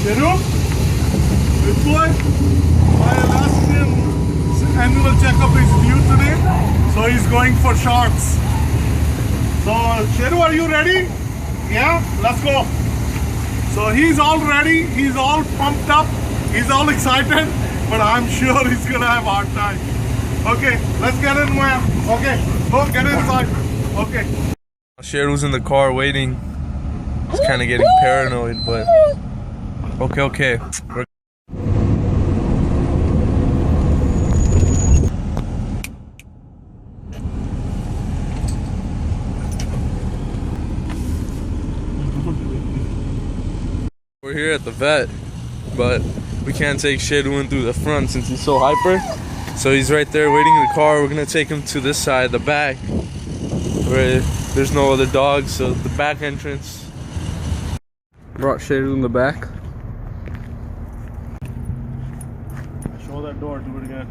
Sheru, this boy, my Alaskan annual checkup is due today, so he's going for shots. So Sheru, are you ready? Yeah, let's go. So he's all ready, he's all pumped up, he's all excited, but I'm sure he's gonna have a hard time. Okay, let's get in, man. Okay, go get inside. Okay. Sheru's in the car waiting. He's kind of getting paranoid, but okay. We're here at the vet, but we can't take Sheru in through the front since he's so hyper. So he's right there waiting in the car. We're gonna take him to this side, the back, where there's no other dogs, so the back entrance. Brought Sheru in the back. Show that door, do it again.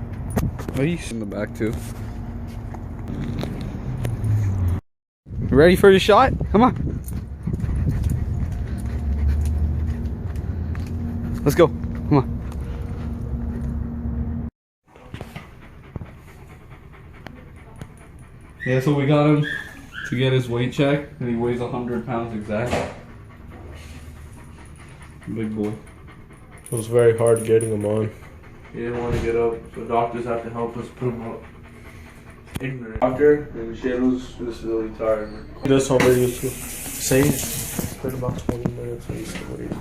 Oh, he's in the back too. Ready for your shot? Come on. Let's go. Come on. Yeah, so we got him to get his weight check, and he weighs 100 pounds exact. Big boy. It was very hard getting him on. He didn't want to get up, so doctors have to help us put him up. Ignorant. Doctor, and Sheru's just really tired. That's how very used to say it's been about 20 minutes and he's still waiting.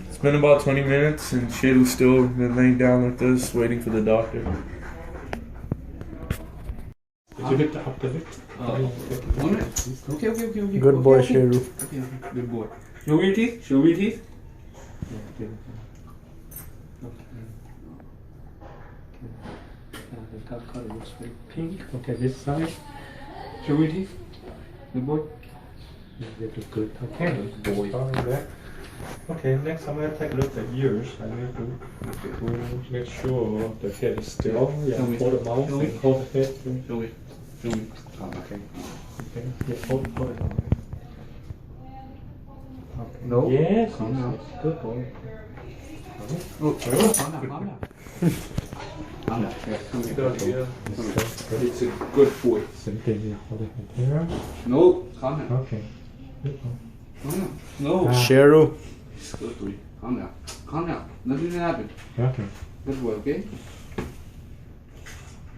It's been about 20 minutes, and Sheru's still been laying down with us, waiting for the doctor. Did you hit the up the lift? 1 minute. Okay. Good boy, Sheru. Okay, good boy. Show me your teeth. Show me your teeth. Okay. The top color looks very pink. Okay, this side. Show me your teeth. Good boy. Good. Okay. Good boy. Okay, next I'm gonna take a look at ears. I need to make sure the head is still. Yeah, hold the mouth and hold the head. Show me. Oh, okay. Okay. Yeah, hold it on. Okay. No. Yes. Calm down. Good boy. Oh, calm down. Calm down. It's a good boy. Same thing. Yeah, hold it here. No, calm down. Okay. Good boy. Calm down. No. Sheru. It's good boy. Calm down. Calm down. Nothing will happen. Okay. Good boy, okay?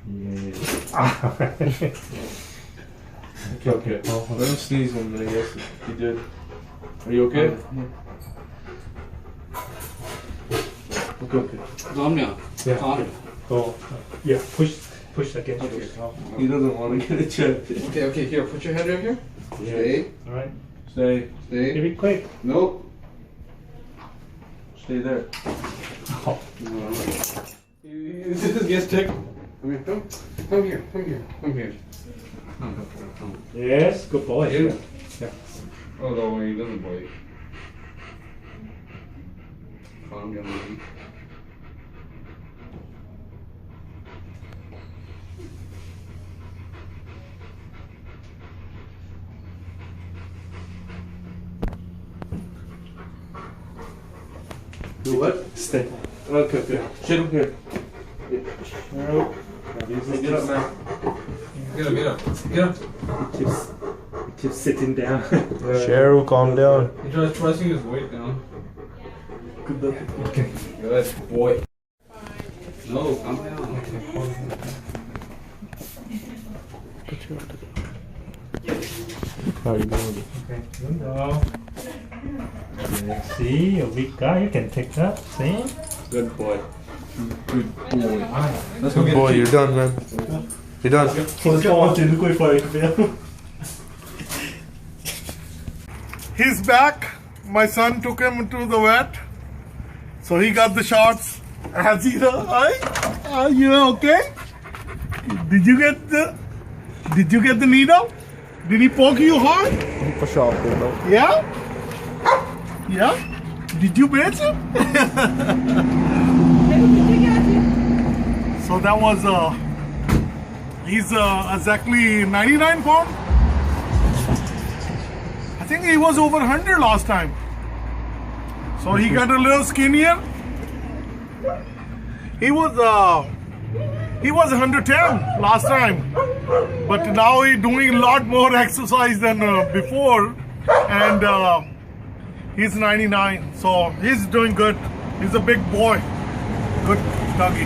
Yeah. Okay. Let him sneeze one minute, yes, he did. Are you okay? Okay. Calm down. Yeah. Calm down. Oh, yeah. Push against yourself. He doesn't want to get it checked. Okay, here, put your head right here. Yeah. Stay. All right. Stay. Stay. Be quick. Nope. Stay there. Oh. No. This gets checked. Come here. Come here. Come. Yes. Good boy. Yeah. Yeah. Oh, no, he doesn't bite. Calm down, baby. Do what? Stay. Okay. Sheru, here. Sheru. Get up, man. Get up. He keeps sitting down. Sheru, calm down. He tries pressing his weight down. Good look. Okay. Good boy. No, calm down. How are you doing? Okay. Good dog. Yeah, see, a weak guy, you can take that. See? Good boy. Good boy. Let's go Good get boy, a you're done, man. You're done. He's back. My son took him to the vet, so he got the shots. Harjinder, are you okay? Did you get the needle? Did he poke you hard? For sure, Bruno. Yeah? Yeah? Did you bitch him? So that was he's exactly 99 pounds. I think he was over 100 last time. So he got a little skinnier. He was 110 last time, but now he's doing a lot more exercise than before, and he's 99. So he's doing good. He's a big boy. Good doggy.